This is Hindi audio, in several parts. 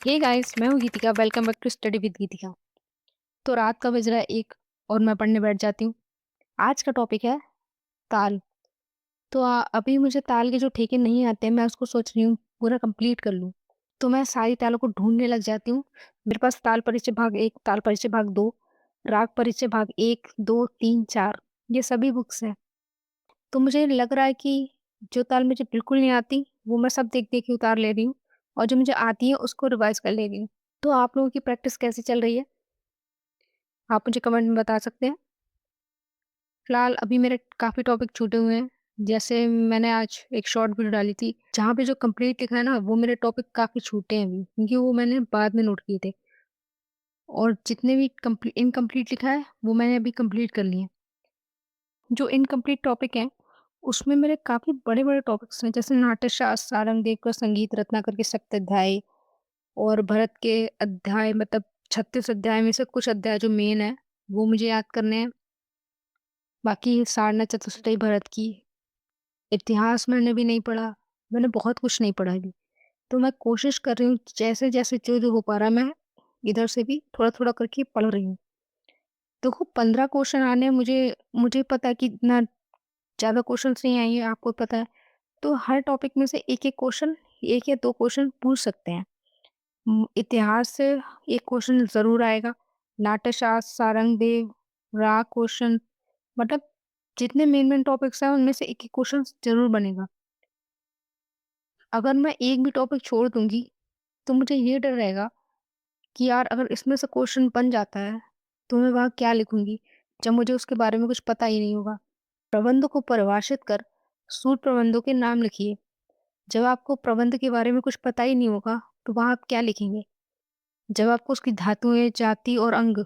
हे गाइस, मैं हूँ Geetika. Welcome back to study with Geetika. तो रात का बज रहा है 1 और मैं पढ़ने बैठ जाती हूँ। आज का टॉपिक है ताल। तो अभी मुझे ताल के जो ठेके नहीं आते हैं, मैं उसको सोच रही हूँ पूरा कंप्लीट कर लूँ। तो मैं सारी तालों को ढूँढने लग जाती हूँ। मेरे पास ताल परिचय भाग 1, ताल परिचय भाग 2, राग परिचय भाग 1, 2, 3, 4 ये सभी बुक्स हैं। तो मुझे लग रहा है कि जो ताल मुझे बिल्कुल नहीं आती, वो मैं सब देख-देख के उतार ले रही हूँ और जो मुझे आती है उसको रिवाइज़ कर ले रही हूँ। तो आप लोगों की प्रैक्टिस कैसी चल रही है? आप मुझे कमेंट में बता सकते हैं। फिलहाल अभी मेरे काफ़ी टॉपिक छूटे हुए हैं। जैसे मैंने आज एक शॉर्ट वीडियो डाली थी, जहाँ पे जो कंप्लीट लिखा है ना, वो मेरे टॉपिक काफ़ी छूटे हैं अभी, क्योंकि वो मैंने बाद में नोट किए थे। और जितने भी इनकम्प्लीट लिखा है, वो मैंने अभी कंप्लीट कर लिए हैं। जो इनकम्प्लीट टॉपिक हैं, उसमें मेरे काफ़ी बड़े-बड़े टॉपिक्स हैं, जैसे नाट्यशास्त्र, सारंगदेव का संगीत रत्नाकर के सप्ताध्यायी और भरत के अध्याय, मतलब 36 अध्याय में से कुछ अध्याय जो मेन है, वो मुझे याद करने हैं। बाकी सारनाथ चतुष्टयी भरत की, इतिहास मैंने भी नहीं पढ़ा, मैंने बहुत कुछ नहीं पढ़ा अभी। तो मैं कोशिश कर रही हूँ जैसे-जैसे जो-जो हो पा रहा है, मैं इधर से भी थोड़ा-थोड़ा करके पढ़ रही हूँ। देखो 15 क्वेश्चन आने हैं, मुझे मुझे पता है कि इतना ज़्यादा क्वेश्चन्स नहीं आएँगे, आपको पता है। तो हर टॉपिक में से 1-1 क्वेश्चन, 1 या 2 क्वेश्चन पूछ सकते हैं। इतिहास से 1 क्वेश्चन ज़रूर आएगा, नाट्यशास्त्र, सारंगदेव, राग क्वेश्चन, मतलब जितने मेन-मेन टॉपिक्स हैं उनमें से 1-1 क्वेश्चन ज़रूर बनेगा। अगर मैं एक भी टॉपिक छोड़ दूँगी, तो मुझे ये डर रहेगा कि यार अगर इसमें से क्वेश्चन बन जाता है, तो मैं वहाँ क्या लिखूँगी, जब मुझे उसके बारे में कुछ पता ही नहीं होगा। प्रबंध को परिभाषित कर सूत्र प्रबंधों के नाम लिखिए। जब आपको प्रबंध के बारे में कुछ पता ही नहीं होगा, तो वहाँ आप क्या लिखेंगे? जब आपको उसकी धातुएँ, जाति और अंग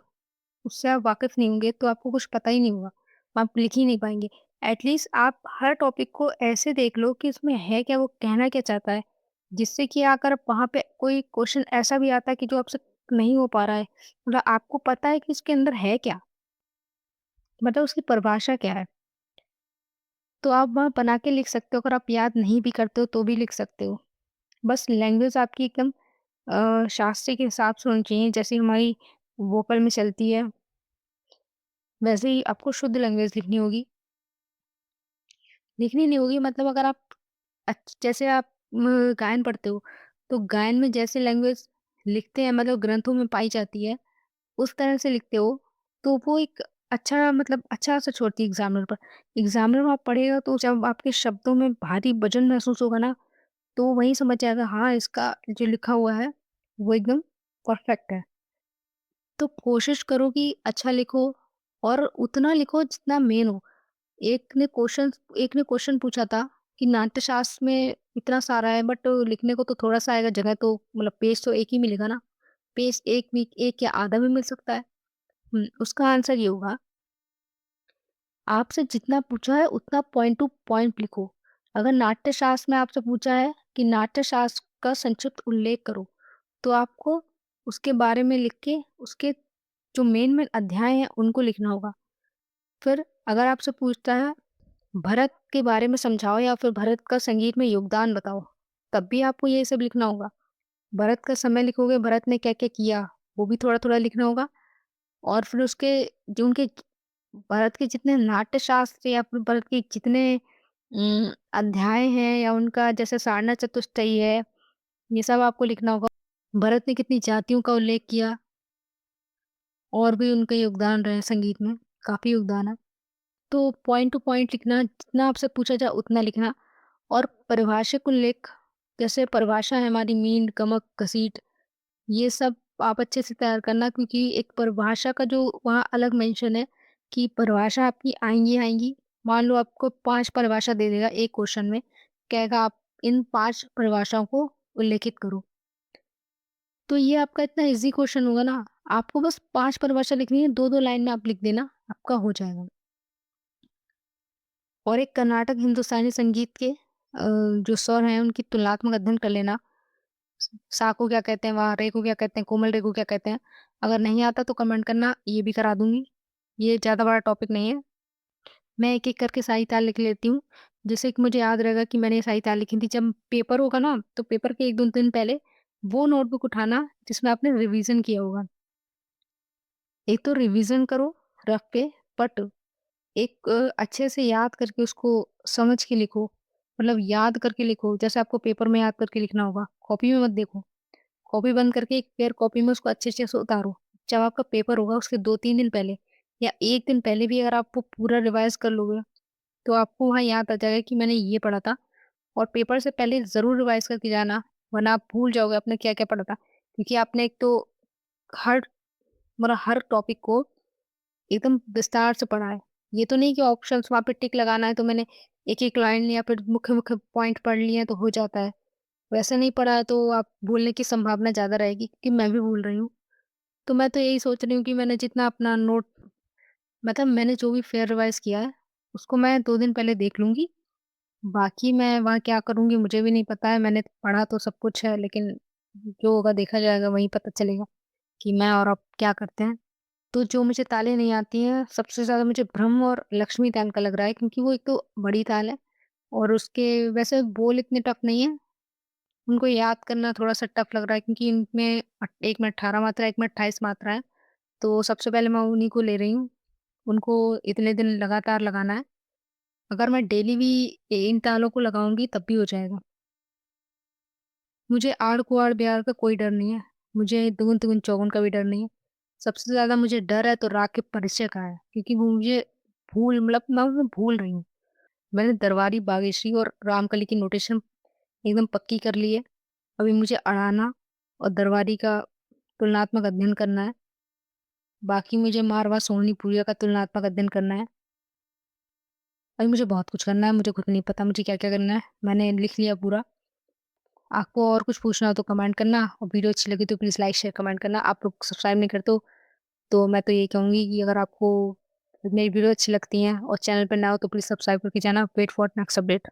उससे आप वाकिफ़ नहीं होंगे, तो आपको कुछ पता ही नहीं होगा। आप लिख ही नहीं पाएँगे। एटलीस्ट आप हर टॉपिक को ऐसे देख लो कि इसमें है क्या, वो कहना क्या चाहता है। जिससे कि अगर वहाँ पे कोई क्वेश्चन ऐसा भी आता है कि जो आपसे नहीं हो पा रहा है, मतलब आपको पता है कि इसके अंदर है क्या, मतलब उसकी परिभाषा क्या है। तो आप वहाँ बना के लिख सकते हो, अगर आप याद नहीं भी करते हो तो भी लिख सकते हो। बस लैंग्वेज आपकी एकदम शास्त्री के हिसाब से होनी चाहिए, जैसे हमारी वोकल में चलती है, वैसे ही आपको शुद्ध लैंग्वेज लिखनी होगी। लिखनी नहीं होगी मतलब अगर आप जैसे आप गायन पढ़ते हो, तो गायन में जैसे लैंग्वेज लिखते हैं, मतलब ग्रंथों में पाई जाती है, उस तरह से लिखते हो, तो वो एक अच्छा, मतलब अच्छा असर छोड़ती है एग्ज़ामिनर पर। एग्ज़ामिनर में आप पढ़ेगा तो जब आपके शब्दों में भारी वज़न महसूस होगा ना, तो वहीं समझ जाएगा हाँ, इसका जो लिखा हुआ है, वो एकदम परफेक्ट है। तो कोशिश करो कि अच्छा लिखो और उतना लिखो जितना मेन हो। एक ने क्वेश्चन पूछा था कि नाट्यशास्त्र में इतना सारा है, बट लिखने को तो थोड़ा-सा आएगा, जगह तो मतलब पेज तो एक ही मिलेगा ना, पेज 1 भी 1 या आधा भी मिल सकता है। उसका आंसर ये होगा, आपसे जितना पूछा है उतना पॉइंट टू पॉइंट लिखो। अगर नाट्यशास्त्र में आपसे पूछा है कि नाट्यशास्त्र का संक्षिप्त उल्लेख करो, तो आपको उसके बारे में लिख के उसके जो मेन-मेन अध्याय हैं उनको लिखना होगा। फिर अगर आपसे पूछता है भरत के बारे में समझाओ या फिर भरत का संगीत में योगदान बताओ, तब भी आपको ये सब लिखना होगा। भरत का समय लिखोगे, भरत ने क्या-क्या किया, वो भी थोड़ा-थोड़ा लिखना होगा। और फिर उसके जो उनके भरत के जितने नाट्यशास्त्र या फिर भरत के जितने अध्याय हैं या उनका जैसे सारनाथ चतुष्टयी है, ये सब आपको लिखना होगा। भरत ने कितनी जातियों का उल्लेख किया और भी उनके योगदान रहे संगीत में, काफ़ी योगदान है। तो पॉइंट टू पॉइंट लिखना, जितना आपसे पूछा जाए उतना लिखना। और परिभाषिक उल्लेख, जैसे परिभाषा है हमारी मींड़, गमक, घसीट, ये सब आप अच्छे से तैयार करना, क्योंकि एक परिभाषा का जो वहाँ अलग मेंशन है कि परिभाषा आपकी आएँगी। मान लो आपको 5 परिभाषा दे देगा एक क्वेश्चन में, कहेगा आप इन 5 परिभाषाओं को उल्लेखित करो। तो ये आपका इतना ईज़ी क्वेश्चन होगा ना, आपको बस 5 परिभाषा लिखनी है, 2-2 लाइन में आप लिख देना, आपका हो जाएगा। और एक कर्नाटक हिंदुस्तानी संगीत के जो स्वर हैं उनकी तुलनात्मक अध्ययन कर लेना। सा को क्या कहते हैं वहाँ, रे को क्या कहते हैं, कोमल रे को क्या कहते हैं? अगर नहीं आता तो कमेंट करना, ये भी करा दूँगी। ये ज़्यादा बड़ा टॉपिक नहीं है। मैं एक-एक करके सारी ताल लिख लेती हूँ, जिससे कि मुझे याद रहेगा कि मैंने ये सारी ताल लिखी थी। जब पेपर होगा ना, तो पेपर के 1-2 दिन पहले वो नोटबुक उठाना जिसमें आपने रिवीज़न किया होगा। एक तो रिवीज़न करो रफ पे, बट एक अच्छे से याद करके उसको समझ के लिखो। मतलब याद करके लिखो, जैसे आपको पेपर में याद करके लिखना होगा, कॉपी में मत देखो। कॉपी बंद करके एक पेयर कॉपी में उसको अच्छे से उतारो। जब आपका पेपर होगा उसके 2-3 दिन पहले या 1 दिन पहले भी अगर आप वो पूरा रिवाइज़ कर लोगे, तो आपको वहाँ याद आ जाएगा कि मैंने ये पढ़ा था। और पेपर से पहले ज़रूर रिवाइज़ करके जाना, वरना आप भूल जाओगे आपने क्या-क्या पढ़ा था। क्योंकि आपने एक तो हर हर टॉपिक को एकदम विस्तार से पढ़ा है। ये तो नहीं कि ऑप्शंस वहाँ पे टिक लगाना है तो मैंने एक-एक लाइन या फिर मुख्य-मुख्य पॉइंट पढ़ लिए हैं तो हो जाता है। वैसे नहीं पढ़ा है तो आप भूलने की संभावना ज़्यादा रहेगी, क्योंकि मैं भी भूल रही हूँ। तो मैं तो यही सोच रही हूँ कि मैंने जितना अपना नोट मतलब मैंने जो भी फेयर रिवाइज़ किया है, उसको मैं 2 दिन पहले देख लूँगी। बाकी मैं वहाँ क्या करूँगी मुझे भी नहीं पता है। मैंने पढ़ा तो सब कुछ है, लेकिन जो होगा देखा जाएगा, वहीं पता चलेगा कि मैं और आप क्या करते हैं। तो जो मुझे तालें नहीं आती हैं, सबसे ज़्यादा मुझे ब्रह्म और लक्ष्मी ताल का लग रहा है, क्योंकि वो एक तो बड़ी ताल है और उसके वैसे बोल इतने टफ नहीं है। उनको याद करना थोड़ा-सा टफ लग रहा है, क्योंकि इनमें एक में 18 मात्रा, एक में 28 मात्रा है। तो सबसे पहले मैं उन्हीं को ले रही हूँ। उनको इतने दिन लगातार लगाना है। अगर मैं डेली भी इन तालों को लगाऊँगी तब भी हो जाएगा। मुझे आड़-कुआड़, बेआड़ का कोई डर नहीं है। मुझे दुगुन-तिगुन, चौगुन का भी डर नहीं है। सबसे ज़्यादा मुझे डर है तो राग के परिचय का है, क्योंकि वो मुझे मैं उन्हें भूल रही हूँ। मैंने दरबारी, बागेश्री और रामकली की नोटेशन एकदम पक्की कर ली है। अभी मुझे अड़ाना और दरबारी का तुलनात्मक अध्ययन करना है। बाकी मुझे मारवा, सोहनी, पूरिया का तुलनात्मक अध्ययन करना है। अभी मुझे बहुत कुछ करना है, मुझे खुद नहीं पता मुझे क्या-क्या करना है। मैंने लिख लिया पूरा। आपको और कुछ पूछना हो तो कमेंट करना, और वीडियो अच्छी लगी तो प्लीज़ लाइक, शेयर, कमेंट करना। आप लोग सब्सक्राइब नहीं करते हो, तो मैं तो यही कहूँगी कि अगर आपको मेरी वीडियो अच्छी लगती हैं और चैनल पे नए हो तो प्लीज़ सब्सक्राइब करके जाना। Wait for next update.